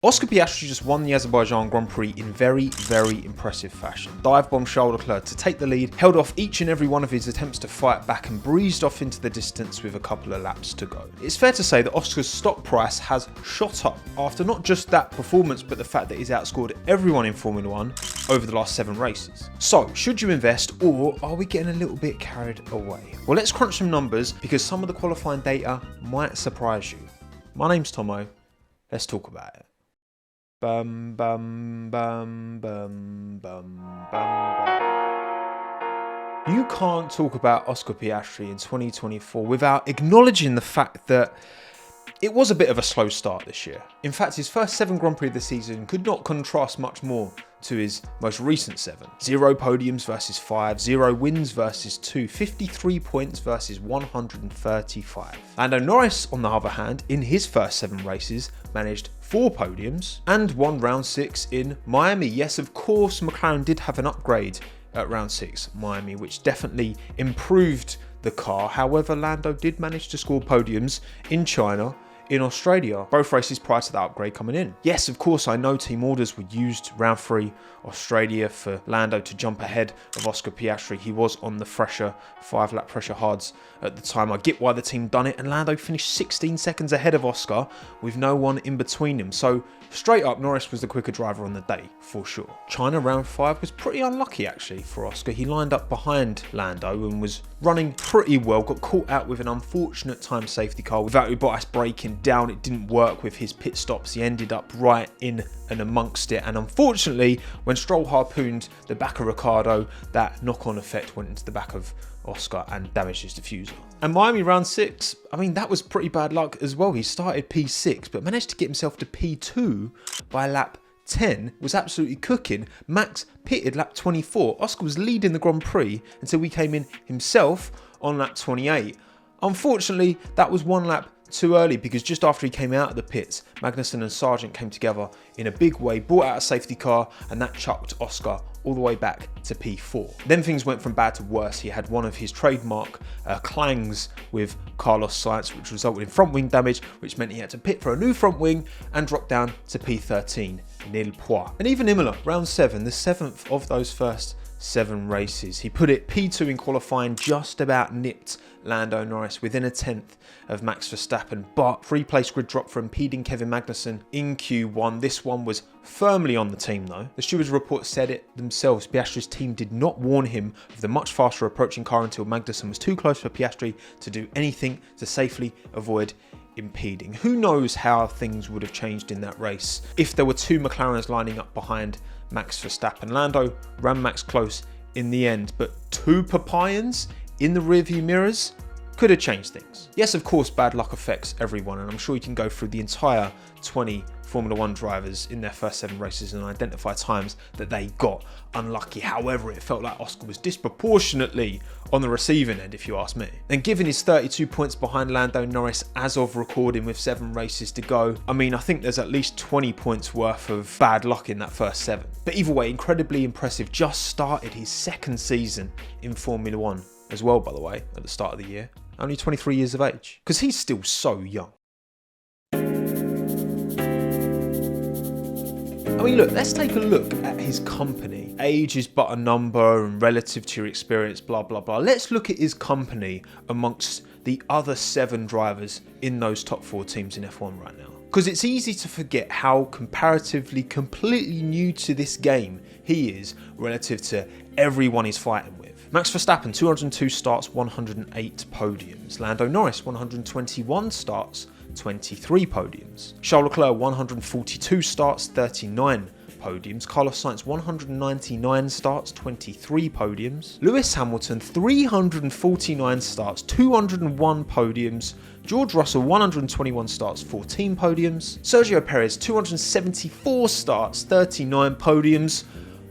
Oscar Piastri just won the Azerbaijan Grand Prix in very, very impressive fashion. Dive bomb Charles Leclerc to take the lead, held off each and every one of his attempts to fight back and breezed off into the distance with a couple of laps to go. It's fair to say that Oscar's stock price has shot up after not just that performance but the fact that he's outscored everyone in Formula 1 over the last 7 races. So, should you invest or are we getting a little bit carried away? Well, let's crunch some numbers because some of the qualifying data might surprise you. My name's Tommo, let's talk about it. Bum bum bum bum bum bum. You can't talk about Oscar Piastri in 2024 without acknowledging the fact that it was a bit of a slow start this year. In fact, his first 7 Grand Prix of the season could not contrast much more to his most recent 7. 0 podiums versus 5, 0 wins versus 2, 53 points versus 135. Lando Norris, on the other hand, in his first 7 races, managed 4 podiums and won round 6 in Miami. Yes, of course, McLaren did have an upgrade at round 6, Miami, which definitely improved the car. However, Lando did manage to score podiums in China, in Australia, both races prior to the upgrade coming in. Yes, of course, I know team orders were used round 3 Australia for Lando to jump ahead of Oscar Piastri. He was on the fresher 5-lap pressure hards at the time. I get why the team done it, and Lando finished 16 seconds ahead of Oscar with no one in between them. So straight up, Norris was the quicker driver on the day, for sure. China round 5 was pretty unlucky actually for Oscar. He lined up behind Lando and was running pretty well, got caught out with an unfortunate time safety car without Bottas braking down. It didn't work with his pit stops. He ended up right in and amongst it, and unfortunately when Stroll harpooned the back of Ricciardo, that knock-on effect went into the back of Oscar and damaged his diffuser. And Miami round 6, I mean, that was pretty bad luck as well. He started P6 but managed to get himself to P2 by lap 10, was absolutely cooking. Max pitted lap 24. Oscar was leading the Grand Prix until he came in himself on lap 28. Unfortunately, that was 1 lap too early because just after he came out of the pits, Magnussen and Sargent came together in a big way, brought out a safety car, and that chucked Oscar all the way back to P4. Then things went from bad to worse. He had one of his trademark clangs with Carlos Sainz, which resulted in front wing damage, which meant he had to pit for a new front wing and drop down to P13, nil point. And even Imola, round 7, the 7th of those first 7 races. He put it P2 in qualifying, just about nipped Lando Norris within a 10th of Max Verstappen, but 3-place grid drop for impeding Kevin Magnussen in Q1. This one was firmly on the team though. The stewards report said it themselves. Piastri's team did not warn him of the much faster approaching car until Magnussen was too close for Piastri to do anything to safely avoid impeding. Who knows how things would have changed in that race if there were 2 McLarens lining up behind Max Verstappen. Lando ran Max close in the end, but 2 Papayans in the rearview mirrors could have changed things. Yes, of course, bad luck affects everyone, and I'm sure you can go through the entire 20 Formula 1 drivers in their first 7 races and identify times that they got unlucky. However, it felt like Oscar was disproportionately on the receiving end, if you ask me. And given his 32 points behind Lando Norris as of recording with 7 races to go, I mean, I think there's at least 20 points worth of bad luck in that first 7. But either way, incredibly impressive. Just started his 2nd season in Formula 1 as well, by the way, at the start of the year. Only 23 years of age, because he's still so young. I mean, look, let's take a look at his company. Age is but a number and relative to your experience, blah, blah, blah. Let's look at his company amongst the other 7 drivers in those top 4 teams in F1 right now. Because it's easy to forget how comparatively completely new to this game he is relative to everyone he's fighting with. Max Verstappen, 202 starts, 108 podiums. Lando Norris, 121 starts, 23 podiums. Charles Leclerc, 142 starts, 39 podiums. Carlos Sainz, 199 starts, 23 podiums. Lewis Hamilton, 349 starts, 201 podiums. George Russell, 121 starts, 14 podiums. Sergio Perez, 274 starts, 39 podiums.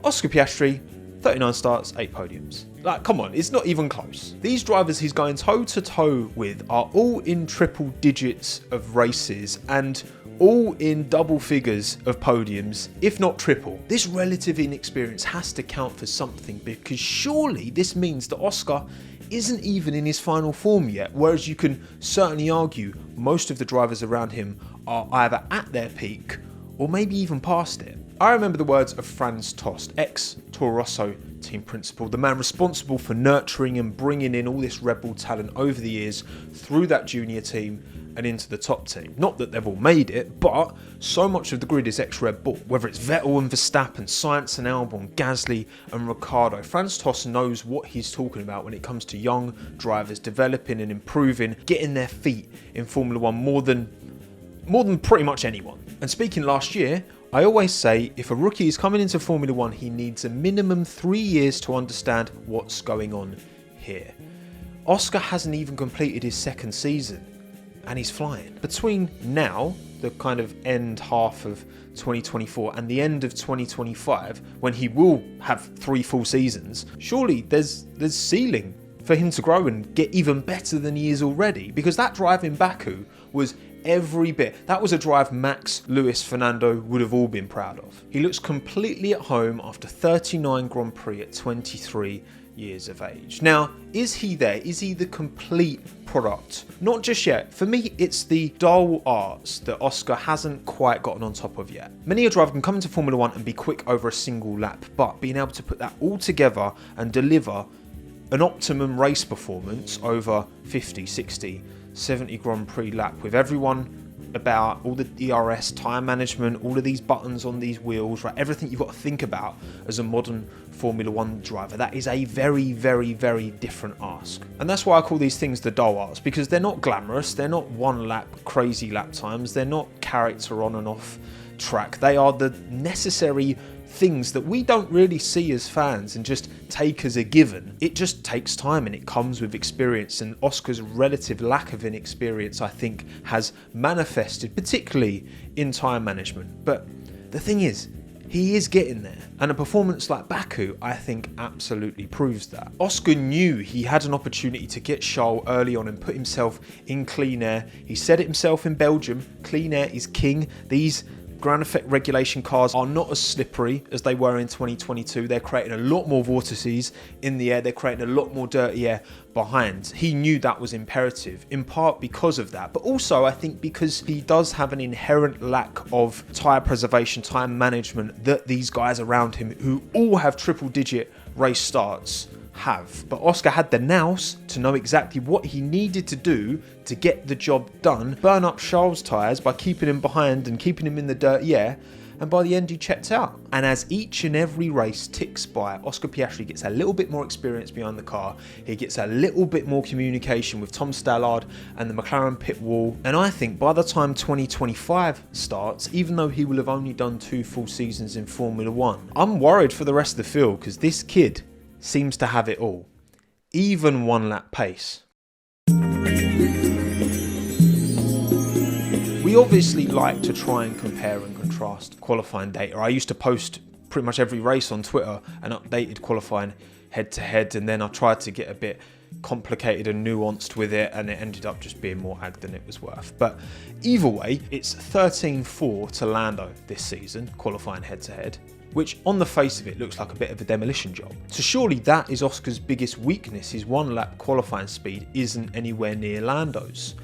Oscar Piastri, 39 starts, 8 podiums. Like, come on, it's not even close. These drivers he's going toe-to-toe with are all in triple digits of races and all in double figures of podiums, if not triple. This relative inexperience has to count for something, because surely this means that Oscar isn't even in his final form yet, whereas you can certainly argue most of the drivers around him are either at their peak or maybe even past it. I remember the words of Franz Tost, ex-Toro Rosso team principal, the man responsible for nurturing and bringing in all this Red Bull talent over the years through that junior team and into the top team. Not that they've all made it, but so much of the grid is ex-Red Bull, whether it's Vettel and Verstappen, Sainz and Albon, Gasly and Ricciardo. Franz Tost knows what he's talking about when it comes to young drivers developing and improving, getting their feet in Formula One more than pretty much anyone. And speaking last year, I always say if a rookie is coming into Formula One, he needs a minimum 3 years to understand what's going on here. Oscar hasn't even completed his second season and he's flying. Between now, the kind of end half of 2024 and the end of 2025, when he will have 3 full seasons, surely there's ceiling for him to grow and get even better than he is already, because that drive in Baku was every bit. That was a drive Max, Lewis, Fernando would have all been proud of. He looks completely at home after 39 Grand Prix at 23 years of age. Now, is he there? Is he the complete product? Not just yet. For me, it's the dull arts that Oscar hasn't quite gotten on top of yet. Many a driver can come into Formula One and be quick over a single lap, but being able to put that all together and deliver an optimum race performance over 50, 60, 70 Grand Prix lap with everyone about all the DRS, tyre management, all of these buttons on these wheels, right? Everything you've got to think about as a modern Formula One driver. That is a very, very, very different ask. And that's why I call these things the dull arts, because they're not glamorous. They're not one lap, crazy lap times. They're not character on and off track. They are the necessary things that we don't really see as fans and just take as a given. It just takes time and it comes with experience, and Oscar's relative lack of inexperience, I think, has manifested particularly in time management. But the thing is, he is getting there, and a performance like Baku, I think, absolutely proves that. Oscar knew he had an opportunity to get Charles early on and put himself in clean air. He said it himself in Belgium, clean air is king. These ground effect regulation cars are not as slippery as they were in 2022. They're creating a lot more vortices in the air. They're creating a lot more dirty air behind. He knew that was imperative, in part because of that, but also I think because he does have an inherent lack of tyre preservation, time management that these guys around him who all have triple digit race starts have. But Oscar had the nous to know exactly what he needed to do to get the job done, burn up Charles' tyres by keeping him behind and keeping him in the dirty air, and by the end he checked out. And as each and every race ticks by, Oscar Piastri gets a little bit more experience behind the car, he gets a little bit more communication with Tom Stallard and the McLaren pit wall, and I think by the time 2025 starts, even though he will have only done 2 full seasons in Formula One, I'm worried for the rest of the field, because this kid seems to have it all, even 1 lap pace. We obviously like to try and compare and contrast qualifying data. I used to post pretty much every race on Twitter and updated qualifying head to head, and then I tried to get a bit complicated and nuanced with it, and it ended up just being more ag than it was worth. But either way, it's 13-4 to Lando this season, qualifying head to head, which on the face of it looks like a bit of a demolition job. So surely that is Oscar's biggest weakness. His 1 lap qualifying speed isn't anywhere near Lando's.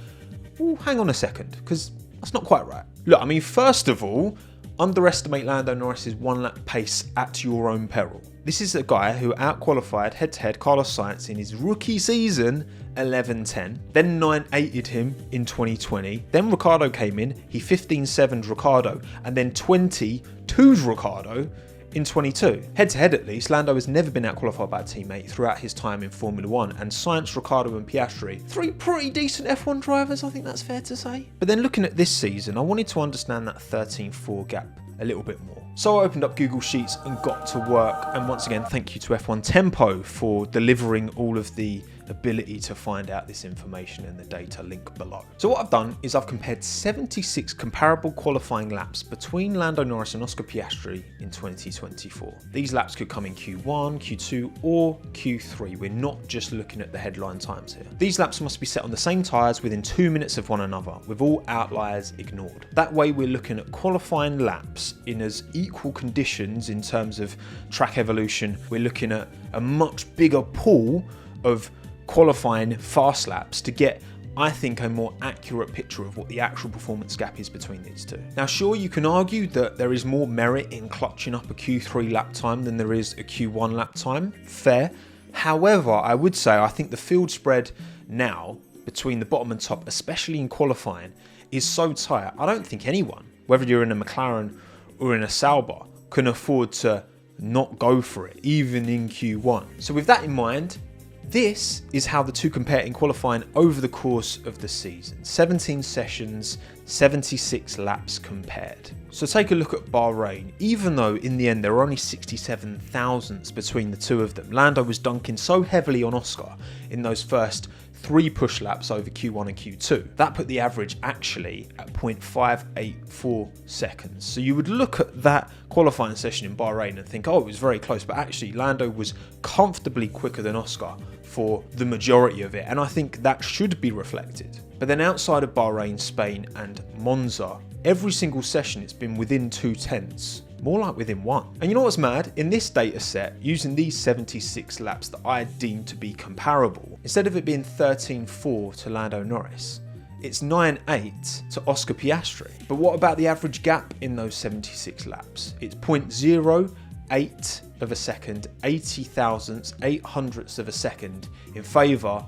Well, hang on a second, because that's not quite right. Look, I mean, first of all, underestimate Lando Norris's 1 lap pace at your own peril. This is a guy who outqualified head-to-head Carlos Sainz in his rookie season 11-10, then 9-8'd him in 2020, then Ricciardo came in, he 15-7'd Ricciardo, and then 20-2'd Ricciardo in 22. Head-to-head at least, Lando has never been outqualified by a teammate throughout his time in Formula One, and Sainz, Ricciardo and Piastri, 3 pretty decent F1 drivers, I think that's fair to say. But then looking at this season, I wanted to understand that 13-4 gap a little bit more. So I opened up Google Sheets and got to work, and once again thank you to F1 Tempo for delivering all of the ability to find out this information in the data link below. So what I've done is I've compared 76 comparable qualifying laps between Lando Norris and Oscar Piastri in 2024. These laps could come in Q1, Q2 or Q3. We're not just looking at the headline times here. These laps must be set on the same tyres within 2 minutes of one another, with all outliers ignored. That way we're looking at qualifying laps in as equal conditions in terms of track evolution. We're looking at a much bigger pool of qualifying fast laps to get I think, a more accurate picture of what the actual performance gap is between these two. Now, sure, you can argue that there is more merit in clutching up a Q3 lap time than there is a Q1 lap time. Fair. However, I would say I think the field spread now between the bottom and top, especially in qualifying, is so tight. I don't think anyone, whether you're in a McLaren or in a Sauber, can afford to not go for it, even in Q1. So with that in mind, this is how the two compare in qualifying over the course of the season. 17 sessions, 76 laps compared. So take a look at Bahrain. Even though in the end there were only 67 thousandths between the two of them, Lando was dunking so heavily on Oscar in those first 3 push laps over Q1 and Q2. That put the average actually at 0.584 seconds. So you would look at that qualifying session in Bahrain and think, oh, it was very close, but actually Lando was comfortably quicker than Oscar for the majority of it, and I think that should be reflected. But then outside of Bahrain, Spain and Monza, every single session it's been within 0.2, more like within 1. And you know what's mad? In this data set, using these 76 laps that I deem to be comparable, instead of it being 13.4 to Lando Norris, it's 9.8 to Oscar Piastri. But what about the average gap in those 76 laps? It's 0.08 of a second, 80 thousandths, 800ths of a second in favour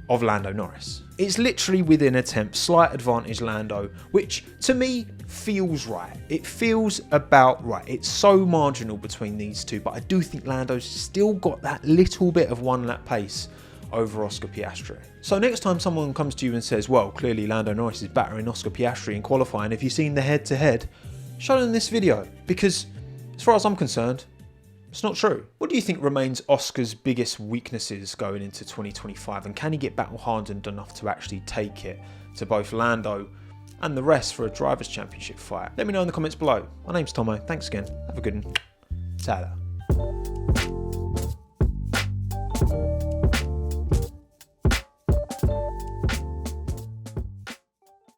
of Lando Norris. It's literally within a tenth, slight advantage Lando, which to me feels right. It feels about right. It's so marginal between these two, but I do think Lando's still got that little bit of 1 lap pace over Oscar Piastri. So next time someone comes to you and says, well, clearly Lando Norris is battering Oscar Piastri in qualifying, have you seen the head-to-head? Show them this video, because as far as I'm concerned, it's not true. What do you think remains Oscar's biggest weaknesses going into 2025, and can he get battle hardened enough to actually take it to both Lando and the rest for a Drivers' Championship fight? Let me know in the comments below. My name's Tomo. Thanks again. Have a good one. Ta-da.